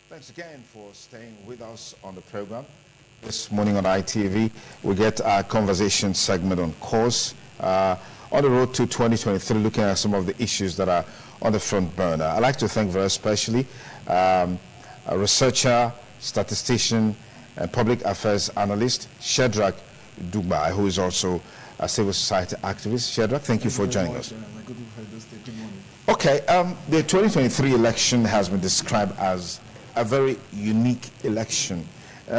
Thanks again for staying with us on the program. This morning on ITV, we get our conversation segment on course. On the road to 2023, looking at some of the issues that are on the front burner. I'd like to thank very especially a researcher, statistician, and public affairs analyst, Shadrach Dubai, who is also a civil society activist. Shadrach, thank you for joining us. Okay, the 2023 election has been described as a very unique election.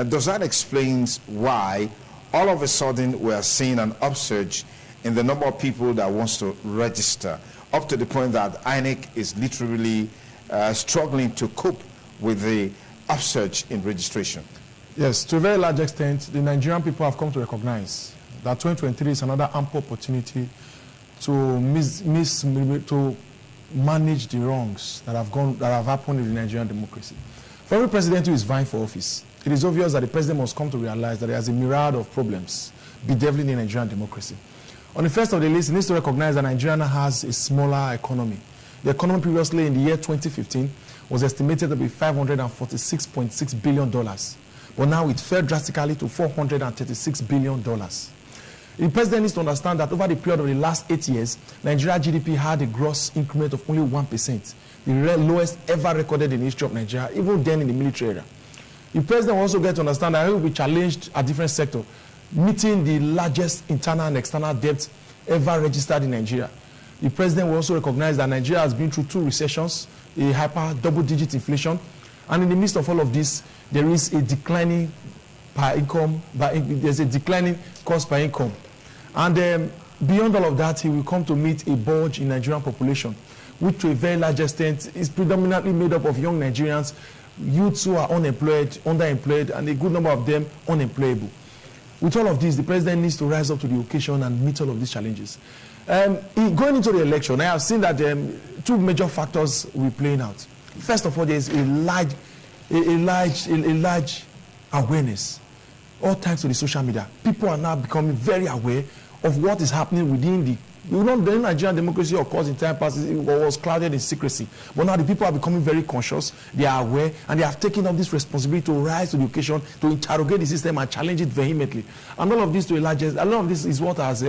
Does that explain why all of a sudden we are seeing an upsurge in the number of people that wants to register, up to the point that INEC is literally struggling to cope with the upsurge in registration? Yes, to a very large extent, the Nigerian people have come to recognize that 2023 is another ample opportunity to manage the wrongs that have happened in the Nigerian democracy. For every president who is vying for office, it is obvious that the president must come to realize that there is a myriad of problems bedeviling the Nigerian democracy. On the first of the list, he needs to recognize that Nigeria has a smaller economy. The economy previously in the year 2015 was estimated to be $546.6 billion, but now it fell drastically to $436 billion. The president needs to understand that over the period of the last 8 years, Nigeria GDP had a gross increment of only 1%, the lowest ever recorded in the history of Nigeria, even then in the military era. The president will also get to understand that he will be challenged at different sectors, meeting the largest internal and external debt ever registered in Nigeria. The president will also recognize that Nigeria has been through 2 recessions, a hyper double-digit inflation, and in the midst of all of this, there is a declining there's a declining cost per income. And beyond all of that, he will come to meet a bulge in Nigerian population, which to a very large extent is predominantly made up of young Nigerians, youths who are unemployed, underemployed, and a good number of them unemployable. With all of this, the president needs to rise up to the occasion and meet all of these challenges. Going into the election, I have seen that 2 major factors will be playing out. First of all, there is a large awareness, all thanks to the social media. People are now becoming very aware of what is happening within the Nigerian democracy, of course, in time past, it was clouded in secrecy. But now the people are becoming very conscious, they are aware, and they have taken up this responsibility to rise to the occasion, to interrogate the system and challenge it vehemently. And all of this, to a large extent, a lot of this is what has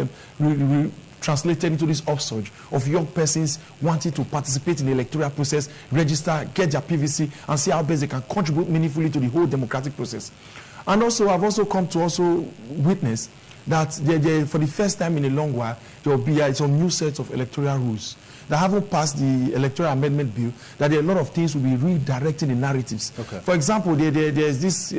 translated into this upsurge of young persons wanting to participate in the electoral process, register, get their PVC, and see how best they can contribute meaningfully to the whole democratic process. And also, I've also come to also witness that for the first time in a long while, there will be some new sets of electoral rules that haven't passed the electoral amendment bill, that there are a lot of things will be redirecting the narratives. Okay. For example, there's this,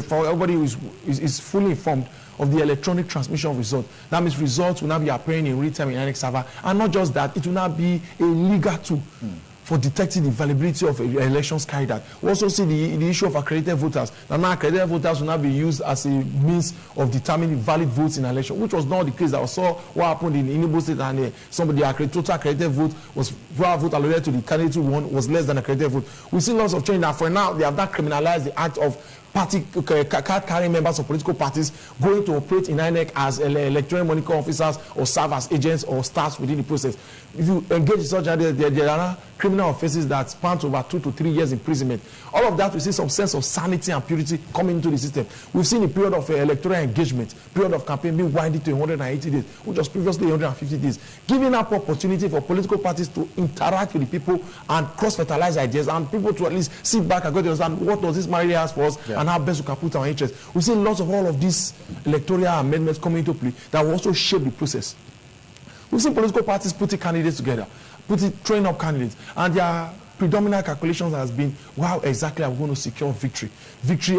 for everybody who is fully informed of the electronic transmission of results. That means results will now be appearing in real time in INEC server, and not just that, it will now be a legal tool for detecting the validity of elections carried out. We also see the issue of accredited voters. Now accredited voters will now be used as a means of determining valid votes in election, which was not the case. I saw what happened in Enugu State, and somebody total accredited vote was vote allocated to the candidate who won was less than accredited vote. We see lots of change. Now for now, they have not criminalized the act of card-carrying members of political parties going to operate in INEC as electoral monitoring officers or serve as agents or staffs within the process. If you engage in such, there are criminal offenses that span over 2 to 3 years imprisonment. All of that, we see some sense of sanity and purity coming into the system. We've seen a period of electoral engagement, period of campaign being winded to 180 days, which was previously 150 days, giving up opportunity for political parties to interact with the people and cross-fertilize ideas, and people to at least sit back and go to understand what does this marriage has for us, and how best we can put our interests. We've seen lots of all of these electoral amendments coming into play that will also shape the process. We've seen political parties putting candidates together, train up candidates, and their predominant calculations has been, how exactly are we going to secure victory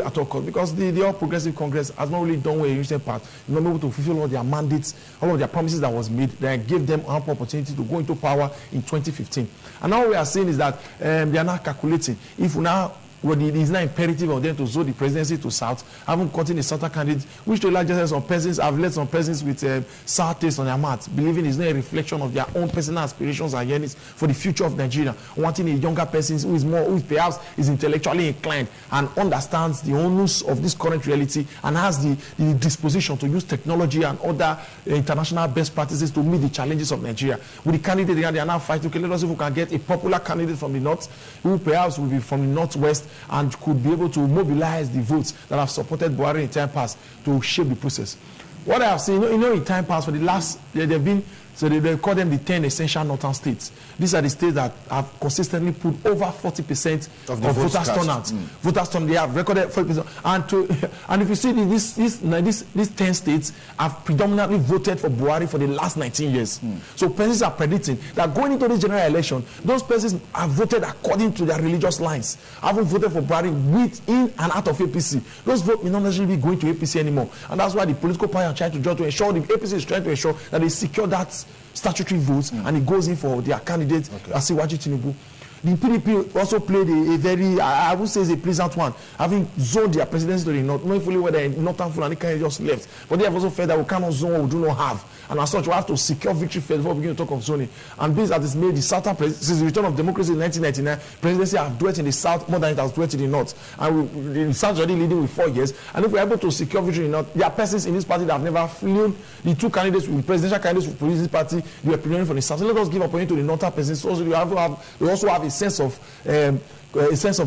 at all costs? Because the All Progressive Congress has not really done well in recent past, not able to fulfill all their mandates, all of their promises that was made, that gave them ample opportunity to go into power in 2015. And now what we are saying is that they are now calculating, if we now it is now imperative of them to zone the presidency to South, haven't gotten a Southern candidate, which to a large extent some persons have led some persons with sour taste on their mouth, believing it's not a reflection of their own personal aspirations and yearnings for the future of Nigeria, wanting a younger person who perhaps is intellectually inclined and understands the onus of this current reality and has the disposition to use technology and other international best practices to meet the challenges of Nigeria. With the candidate, they are now fighting, okay, let us see if we can get a popular candidate from the north, who perhaps will be from the northwest, and could be able to mobilize the votes that have supported Buhari in time past to shape the process. What I have seen, in time past for the last, they've been, so they call them the 10 essential northern states. These are the states that have consistently put over 40% of voters turnout. Voters turnout, they have recorded 40%. And if you see these 10 states have predominantly voted for Buhari for the last 19 years. So persons are predicting that going into this general election, those persons have voted according to their religious lines. Haven't voted for Buhari within and out of APC. Those votes may not necessarily be going to APC anymore. And that's why the political party are trying to ensure, the APC is trying to ensure that they secure that statutory votes and it goes in for their candidate, Asiwaju Tinubu. The PDP also played a very, I would say, a pleasant one, having zoned their presidency to the north, knowing fully whether northern Fulani kind just left. But they have also felt that we cannot zone what we do not have. And as such, we have to secure victory first before we begin to talk of zoning. And this has made the southern since the return of democracy in 1999, presidency have dwelt in the south more than it has dwelt in the north. And the south already leading with 4 years. And if we're able to secure victory in the north, there are persons in this party that have never flown. The two candidates, the presidential candidates for this party, they were preparing for the south. So let us give opportunity to the northern persons. So we also have a sense of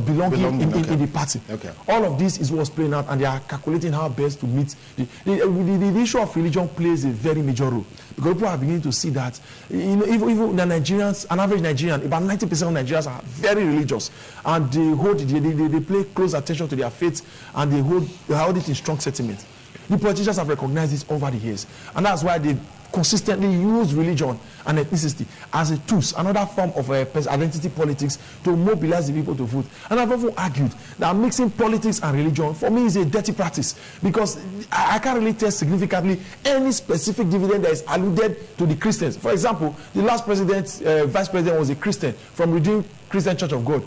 belonging in the party. All of this is what's playing out, and they are calculating how best to meet the issue of religion plays a very major role, because people are beginning to see that even the Nigerians, an average Nigerian, about 90% of Nigerians are very religious, and they pay close attention to their faith, and they hold it in strong sentiment. The politicians have recognized this over the years, and that's why they consistently use religion and ethnicity as a tool, another form of identity politics to mobilize the people to vote. And I've often argued that mixing politics and religion, for me, is a dirty practice, because I can't really tell significantly any specific dividend that is alluded to the Christians. For example, the last vice president was a Christian from Redeemed Christian Church of God.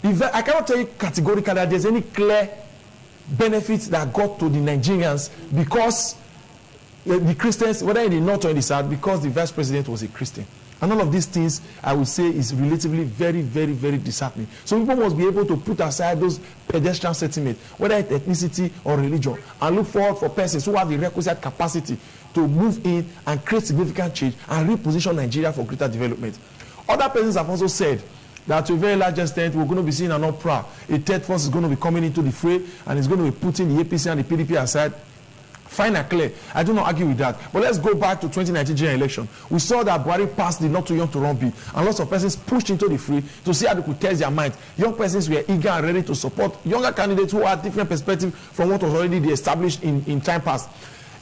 I cannot tell you categorically that there's any clear benefits that got to the Nigerians because the Christians, whether in the north or in the south, because the vice president was a Christian. And all of these things, I would say, is relatively very, very, very disheartening. So people must be able to put aside those pedestrian sentiments, whether it's ethnicity or religion, and look forward for persons who have the requisite capacity to move in and create significant change and reposition Nigeria for greater development. Other persons have also said that to a very large extent, we're going to be seeing an uproar. A third force is going to be coming into the fray, and it's going to be putting the APC and the PDP aside. Fine and clear. I do not argue with that. But let's go back to 2019 general election. We saw that Buhari passed the not too young to run bill, and lots of persons pushed into the fray to see how they could test their mind. Young persons were eager and ready to support younger candidates who had different perspectives from what was already established in time past.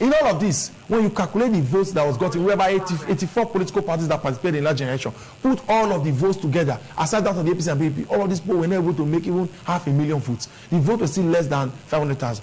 In all of this, when you calculate the votes that was gotten, whereby 84 political parties that participated in that generation, put all of the votes together, aside that of the APC and PDP, all of these people were not able to make even 500,000 votes. The vote was still less than 500,000.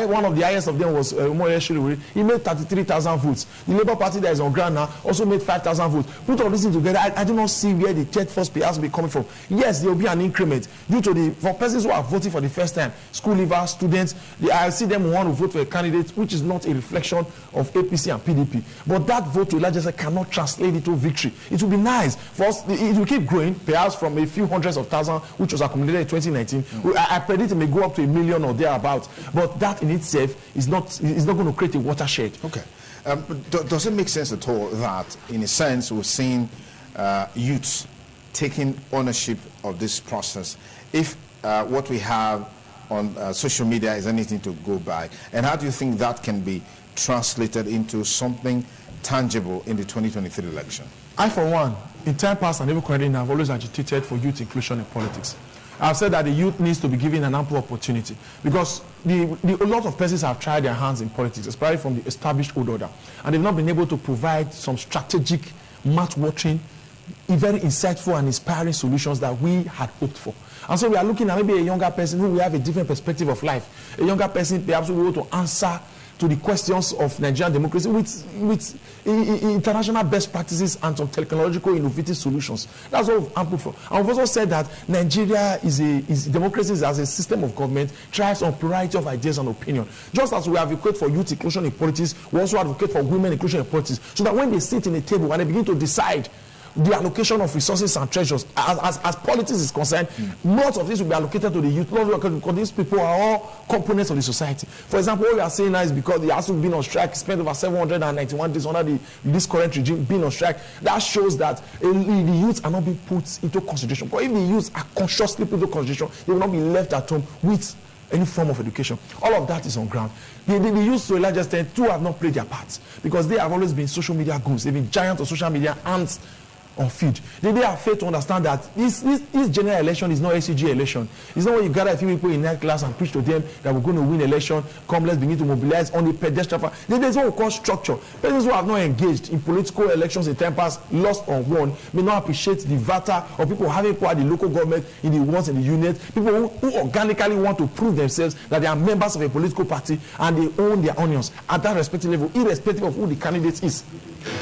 One of the highest of them was Umar Shiri. He made 33,000 votes. The Labour Party that is on ground now also made 5,000 votes. Put all this together, I do not see where the third force pay has to be coming from. Yes, there will be an increment due to for persons who are voting for the first time, school leavers, students. I see them want to vote for a candidate which is not a reflection of APC and PDP. But that vote to a large extent cannot translate into victory. It will be nice for us. It will keep growing, perhaps from a few hundreds of thousands, which was accumulated in 2019. I predict it may go up to 1 million or thereabouts. But that in itself is not going to create a watershed. Okay. Does it make sense at all that, in a sense, we're seeing youths taking ownership of this process? If what we have on social media is anything to go by, and how do you think that can be translated into something tangible in the 2023 election? I, for one, in time past and even currently now, have always agitated for youth inclusion in politics. I've said that the youth needs to be given an ample opportunity, because a lot of persons have tried their hands in politics, especially from the established old order, and they've not been able to provide some strategic, mouth-watering, very insightful and inspiring solutions that we had hoped for. And so we are looking at maybe a younger person who will have a different perspective of life. A younger person perhaps will be able to answer to the questions of Nigerian democracy with international best practices and some technological innovative solutions. That's what we've ampled for. And we've also said that Nigeria democracy as a system of government thrives on plurality of ideas and opinion. Just as we advocate for youth inclusion in politics, we also advocate for women inclusion in politics, so that when they sit in a table and they begin to decide the allocation of resources and treasures, as politics is concerned, most of this will be allocated to the youth, because these people are all components of the society. For example, what we are saying now is because the ASU been on strike, spent over 791 days under this current regime being on strike. That shows that the youth are not being put into consideration. But if the youth are consciously put into consideration, they will not be left at home with any form of education. All of that is on ground. The youth, to a large extent, too, have not played their part, because they have always been social media gurus. They've been giants of social media, ants on feed. They have failed to understand that this general election is not SCG election. It's not when you gather a few people in night class and preach to them that we're going to win election. Come, let's begin to mobilize on the pedestrian. There's what we call structure. Persons who have not engaged in political elections in time past, lost or won, may not appreciate the vata of people having power at the local government, in the wards, in the units, people who organically want to prove themselves that they are members of a political party and they own their onions at that respective level, irrespective of who the candidate is.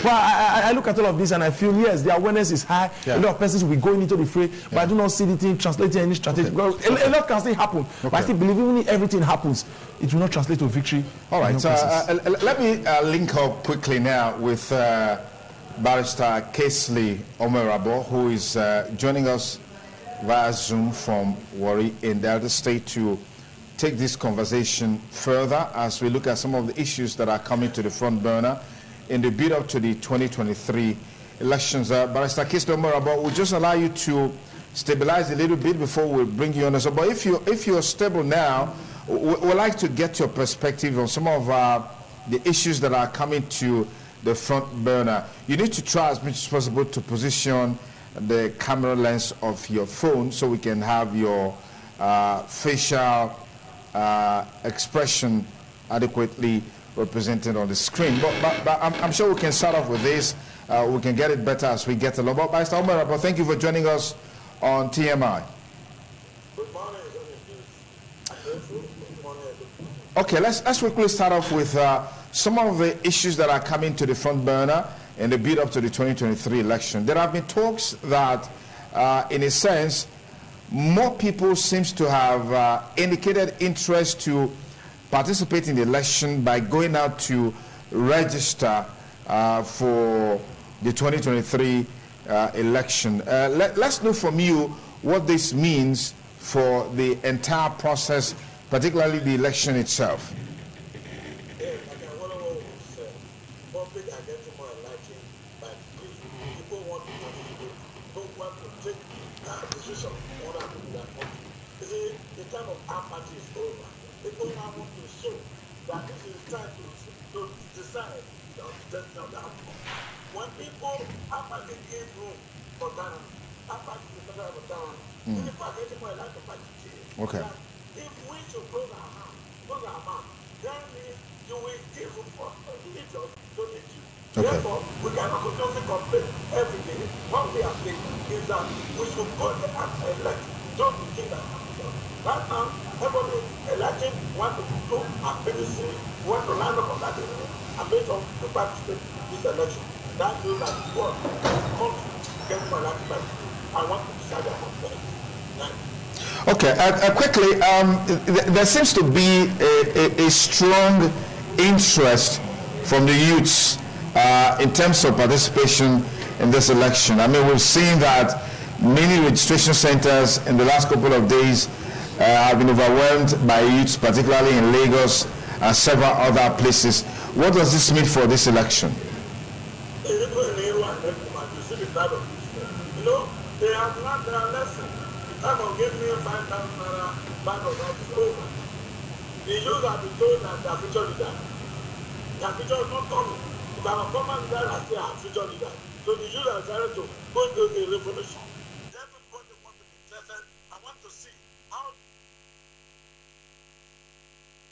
Well, I look at all of this and I feel, yes, the awareness is high. A lot of persons will be going into the fray, but I do not see the thing translating any strategy. Because a lot can still happen. But I still believe even if everything happens, it will not translate to victory. All right, so let me link up quickly now with Barrister Kingsley Omerabo, who is joining us via Zoom from Warri in Delta State to take this conversation further as we look at some of the issues that are coming to the front burner in the build up to the 2023 elections. Barrister Kingsley Omerabo, we'll just allow you to stabilize a little bit before we bring you on. So, but if you're stable now, we'd like to get your perspective on some of the issues that are coming to the front burner. You need to try as much as possible to position the camera lens of your phone so we can have your facial expression adequately represented on the screen. But I'm sure we can start off with this. We can get it better as we get along. But Barrister Omerabo, thank you for joining us on TMI. Good morning. Okay, let's quickly start off with some of the issues that are coming to the front burner in the build up to the 2023 election. There have been talks that, in a sense, more people seems to have indicated interest to participate in the election by going out to register for the 2023 election. Let's know from you what this means for the entire process, particularly the election itself. Yes, like I want to say, public are getting more enlightened, but people want to participate, people want to take decision on how to do that. You see, the time of apathy is over. People now want to show that this is time to decide the outcome. When people apathy give room for that, apathy is better for that. People are getting more enlightened by the change. Okay. If we should close our mouth, then you will give for religion to lead you. Okay. Therefore, we cannot continuously complain every day. What we are saying is that we should go and elect. Don't think that happens. Right now, everybody electing want to go and medicine, want to line up on that area, and based on the participate in this election. That means that God, country, get more elected by people. I want to decide their content. Okay, quickly, there seems to be a strong interest from the youths in terms of participation in this election. I mean, we've seen that many registration centers in the last couple of days have been overwhelmed by youths, particularly in Lagos and several other places. What does this mean for this election? You know, they have learned their lesson. Time of giving me 5,000 naira back of that is over. The youth have been told that they are future leaders. Their future is not coming. If I'm a former leader, I say I'm future leader. So the youth are trying to go into the revolution. Everybody wants to be interested. I want to see how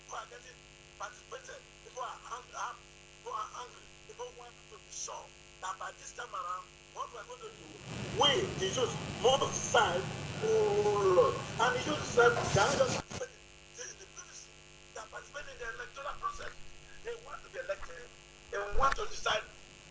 people are getting participated. People are angry. People want to be sure that by this time around, what we're going to do, we, the youth, move aside. Oh Lord. And the youth said, they are not just participating. They are participating in the electoral process. They want to be elected. They want to decide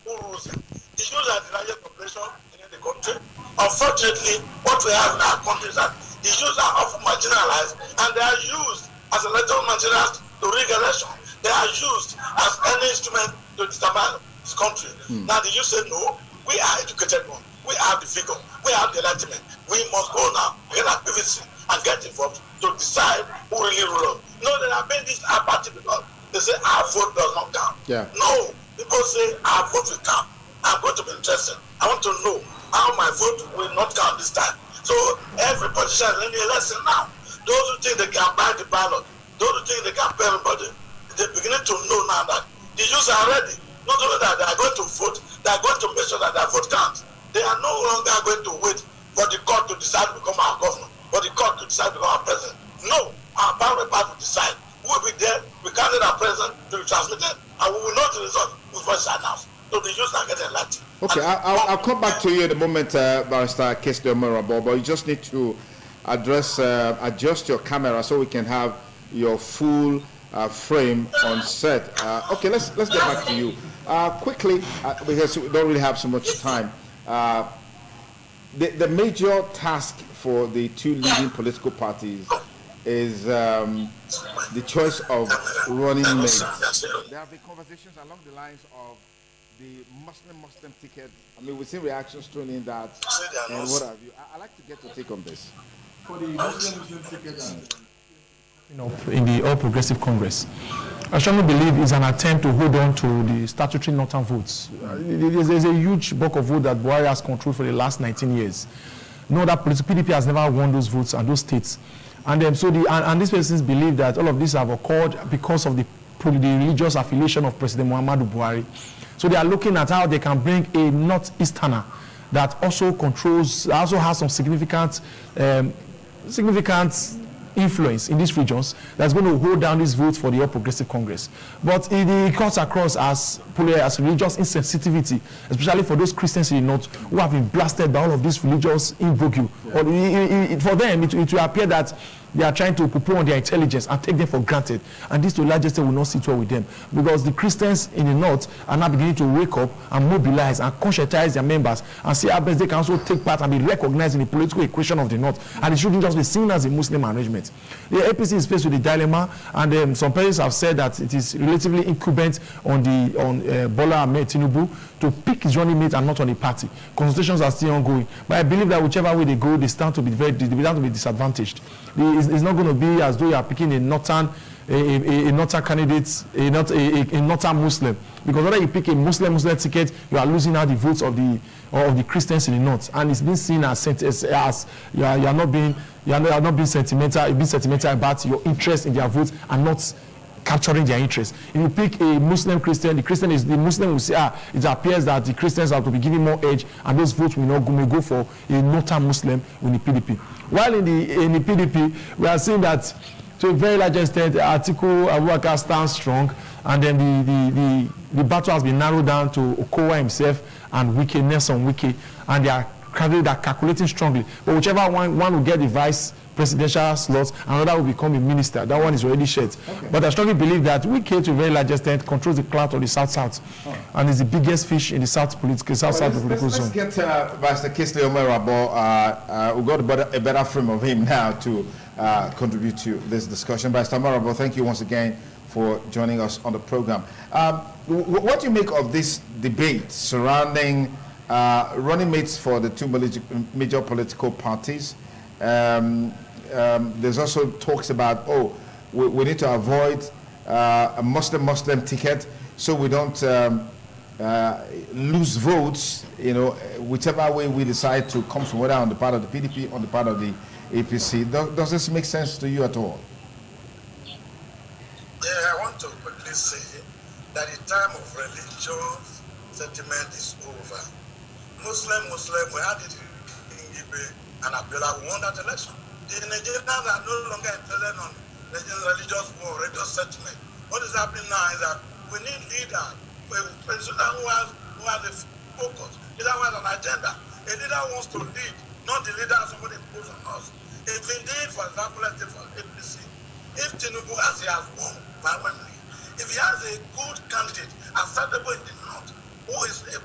who rules it. The youth are the largest population in the country. Unfortunately, what we have in our country is that the youth are often marginalized and they are used as electoral materials to rig election. They are used as any instrument to determine this country. Now the youth say no, we are educated one. We have the figure. We have the enlightenment. We must go now get our PVC and get involved to decide who really rule. No, they have made this apathy because they say our vote does not count. Yeah. No, people say our vote will count. I'm going to be interested. I want to know how my vote will not count this time. So every politician is in the election now. Those who think they can buy the ballot, those who think they can pay everybody, they're beginning to know now that the youths are ready. Not only that they are going to vote, they are going to make sure that their vote counts. They are no longer going to wait for the court to decide to become our governor, for the court to decide to become our president. No, our parliament part will decide. We will be there, we candidate our president to be transmitted, and we will know the result before it's announced. So the youth are getting elected. Okay, I'll come back to you in a moment, Barrister Kingsley Omerabo, but you just need to adjust your camera so we can have your full frame on set. Okay, let's get back to you. Quickly, because we don't really have so much time. The major task for the two leading political parties is the choice of running mates. There have been conversations along the lines of the Muslim ticket. I mean, we've seen reactions thrown in that and what have you. I'd like to get your take on this. For the Muslim ticket in the All Progressive Congress, I strongly believe it's an attempt to hold on to the statutory northern votes. There's a huge bulk of vote that Buhari has controlled for the last 19 years. No other political PDP has never won those votes and those states. And and these persons believe that all of this have occurred because of the religious affiliation of President Muhammadu Buhari. So they are looking at how they can bring a northeasterner that also has some significant influence in these regions that's going to hold down these votes for the All Progressive Congress. But it cuts across as religious insensitivity, especially for those Christians in the north who have been blasted by all of this religious imbroglio. Yeah. For them, it will appear that they are trying to poo on their intelligence and take them for granted. And this to a large extent will not sit well with them. Because the Christians in the north are now beginning to wake up and mobilize and conscientize their members and see how best they can also take part and be recognized in the political equation of the north. And it shouldn't just be seen as a Muslim arrangement. The APC is faced with a dilemma, and some persons have said that it is relatively incumbent on Bola Ahmed Tinubu to pick his running mate and not on a party. Consultations are still ongoing. But I believe that whichever way they go, they stand to be disadvantaged. It's not going to be as though you are picking a northern candidate, a northern Muslim, because whether you pick a Muslim ticket, you are losing out the votes of the Christians in the north, and it's been seen as you are not being sentimental. You've been sentimental about your interest in their votes and not capturing their interest. If you pick a Muslim Christian, the Muslim will say, it appears that the Christians have to be given more edge, and those votes may go for a northern Muslim in the PDP. While in the PDP, we are seeing that to a very large extent, Atiku Abubakar stands strong, and then the battle has been narrowed down to Okowa himself and Nelson Wike, and they are calculating strongly. But whichever one will get the vice presidential slots, another will become a minister. That one is already shared. Okay. But I strongly believe that Wike, to a very large extent, controls the clout of the South, and is the biggest fish in the South political zone. Let's get Barrister Kingsley Omerabo. We've got a better frame of him now to contribute to this discussion. Barrister Omerabo, thank you once again for joining us on the program. What do you make of this debate surrounding running mates for the two major political parties? There's also talks about, we need to avoid a Muslim ticket so we don't lose votes, whichever way we decide to come from, whether on the part of the PDP or on the part of the APC. Does this make sense to you at all? Yeah, I want to quickly say that the time of religious sentiment is over. Muslim, we had it in Ibe and Abiola won that election. The Nigerians are no longer interested on religious war, religious sentiment. What is happening now is that we need leaders, a president who has a focus, leader who has an agenda. A leader wants to lead, not the leader somebody imposed on us. If indeed, for example, let's say for APC, if Tinubu, as he has won permanently, if he has a good candidate, acceptable in the north, who is a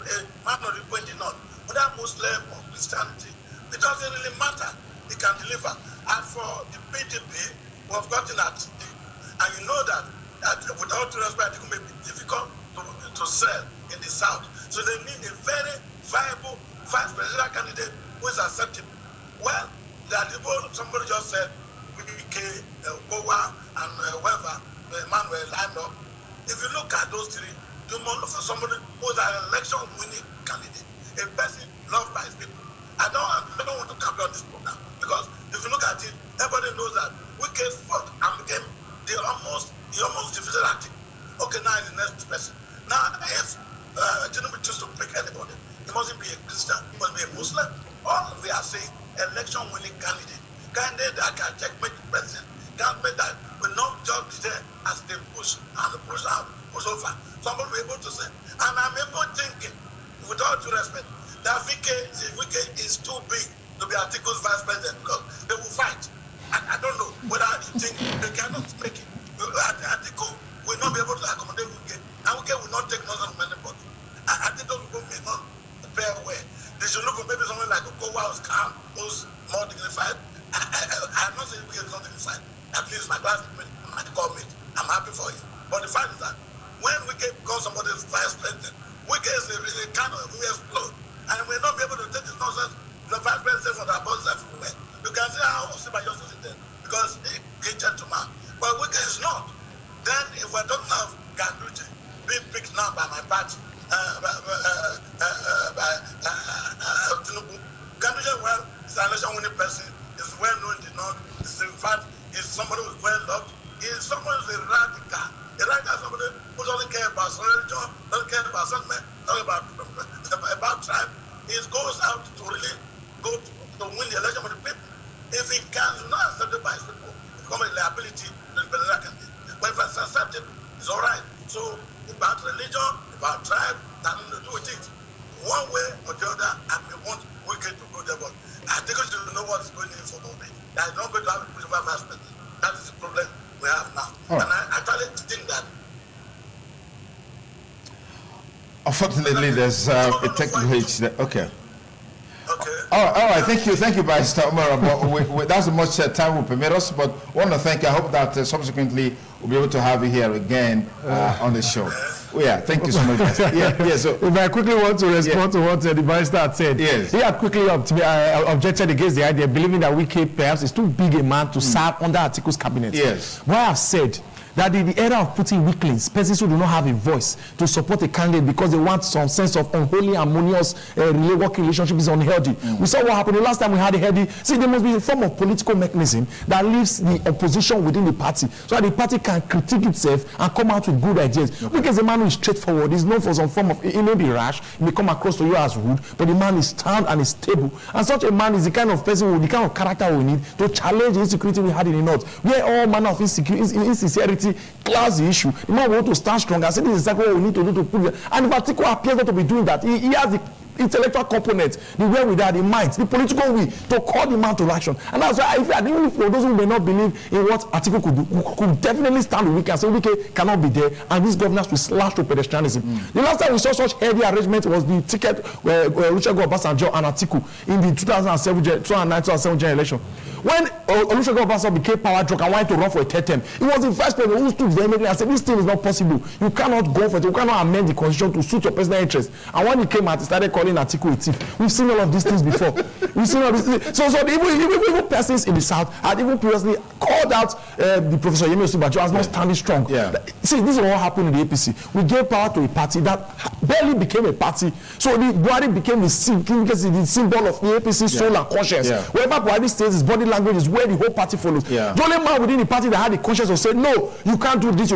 man of the point in the north, whether Muslim or Christianity, it doesn't really matter. He can deliver. And for the PDP, we have gotten at the, and you know that without respect, it may be difficult to sell in the south. So they need a very viable, vice presidential candidate who is acceptable. Well, there are people, somebody just said, Wike, Kowa, and whoever, Emmanuel lined up. If you look at those three, you must look for somebody who is an election-winning candidate, a person loved by his people. I don't want to campaign on this program because if you look at it, everybody knows that Wike fought and became he almost defeated Atiku. Okay, now is the next person. Now, if Tinubu choose to pick anybody, he mustn't be a Christian, he must be a Muslim. All we are saying, election-winning candidate that can checkmate the president, candidate that will not just be there as they push and push out, push over. Somebody will be able to say, and I'm able thinking, with all due respect, that Wike is too big to be Atiku's vice president because they will fight. I don't know whether you think they cannot make it. Atiku will not be able to accommodate Wike, and Wike will not take nonsense from anybody. I think those people may not bear away. They should look for maybe someone like Okowa who's calm, who's more dignified. I'm not saying Wike is not dignified. At least my classmate, my comment, I'm happy for you. But the fact is that when Wike becomes somebody's vice president, Wike is a kind of will explode, and we'll not be able to take this nonsense. The vice president for the bosses everywhere. You can see how Osibajo is there because he's a gentleman. But Wike is not. Then if we're talking of Ganduje being picked now by my party, by Tinubu, Ganduje, well, is an election-winning person. Is well known in the north. In fact, is somebody who's well loved. Is someone who's a radical. A radical is somebody who doesn't care about religion, doesn't care about sentiment, doesn't care about tribe. He goes out to really go to win the election with the people. If he can not accepted by his people, it becomes a liability to the presidential candidate. But if it's accepted, it's all right. So about religion, about tribe, nothing to do with it. One way or the other, I may want Wike to go there, but I think we should know what is going in for me. That is not going to have a political aspect. That is the problem we have now. And I actually think that. Unfortunately, there's a technical hitch there. Okay. Okay. All right. Thank you, Barrister Umar. But that's as much time will permit us. But I want to thank you. I hope that subsequently we'll be able to have you here again on the show. Well, yeah, thank you so much. So if I quickly want to respond to what the barrister had said, yes. He had quickly objected against the idea, believing that Wike perhaps is too big a man to serve under Atiku's cabinet. Yes. What I have said, that in the era of putting weaklings, persons who do not have a voice to support a candidate because they want some sense of unholy, harmonious working relationship is unhealthy. We saw what happened the last time we had a healthy. See, there must be a form of political mechanism that leaves the opposition within the party so that the party can critique itself and come out with good ideas. Because the man who is straightforward is known for some form of, he may be rash, he may come across to you as rude, but the man is sound and is stable. And such a man is the kind of person, the kind of character we need to challenge the insecurity we had in the north, where all manner of insincerity clouds the issue. The man want to stand strong and say this is exactly what we need to do to put it. And in particular appears not to be doing that. He has the intellectual component, the way with that, the might, the political will to call the man to action. And that's why even for those who may not believe in what Atiku could do, could definitely stand with Wike and say Wike cannot be there, and these governors will slash to pedestrianism. The last time we saw such heavy arrangement was the ticket where Olusegun Obasanjo and Atiku in the 2009-2007 general election. When Olusegun Obasanjo became power drunk and wanted to run for a third term, it was the vice president who stood vehemently and said this thing is not possible. You cannot go for it. You cannot amend the constitution to suit your personal interest. And when he came out, he started calling Atiku a thief. We've seen all of these things before. We've seen all these things. So even persons in the south had even previously called out the Professor Yemi Osibajo as not standing strong. Yeah. See, this is what happened in the APC. We gave power to a party that barely became a party. So the Buhari became the symbol of the APC soul and conscience. Yeah. Wherever Buhari stays, his body language is where the whole party follows. Yeah. The only man within the party that had the conscience of saying, no, you can't do this,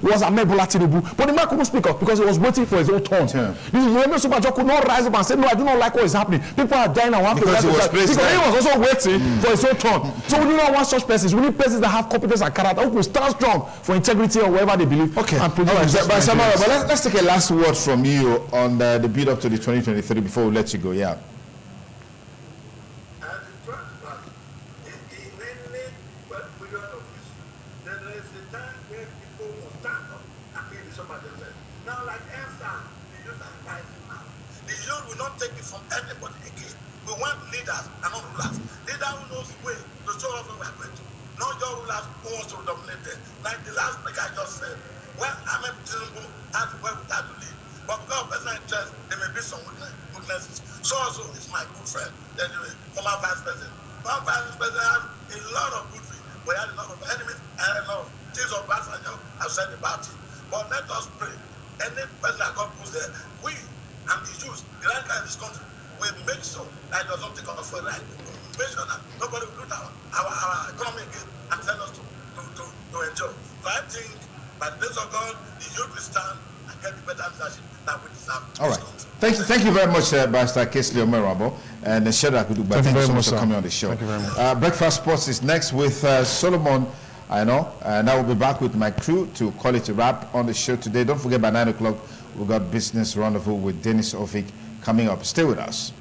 was Ahmed Bola Tinubu. But the man couldn't speak up because he was waiting for his own turn. Yeah. Yemi Osibajo could not rise up and say, no, I do not like what is happening. People are dying and want to rise up. Because he was also waiting for his own turn. So we do not want such persons. We need persons that have competence and character who will stand strong for integrity or whatever they believe. Okay. And but Samara, let's take a last word from you on the build up to the 2023 before we let you go. Yeah. Well, I'm a Tinubu, and where we start to lead. But because of personal interest, there may be some who witnesses. So also is my good friend, the former vice president. Former vice president has a lot of good things, but he had a lot of enemies and a lot of things of bad have said about him. But let us pray. Any person that God puts there, we and the Jews, the right guy in this country, will make sure that it does not take us for a ride. Make sure that nobody will loot our economy again and tell us to enjoy. So I think by the grace of God, the youth will stand and get the better leadership that we deserve. All right. Thank you very much, Barrister Kesley Omerabo and Shedrack Udugba. Thank you so much for coming on the show. Thank you very much. Breakfast Sports is next with Solomon. I know, and I will be back with my crew to call it a wrap on the show today. Don't forget, by 9 o'clock, we've got Business Rendezvous with Dennis Ovik coming up. Stay with us.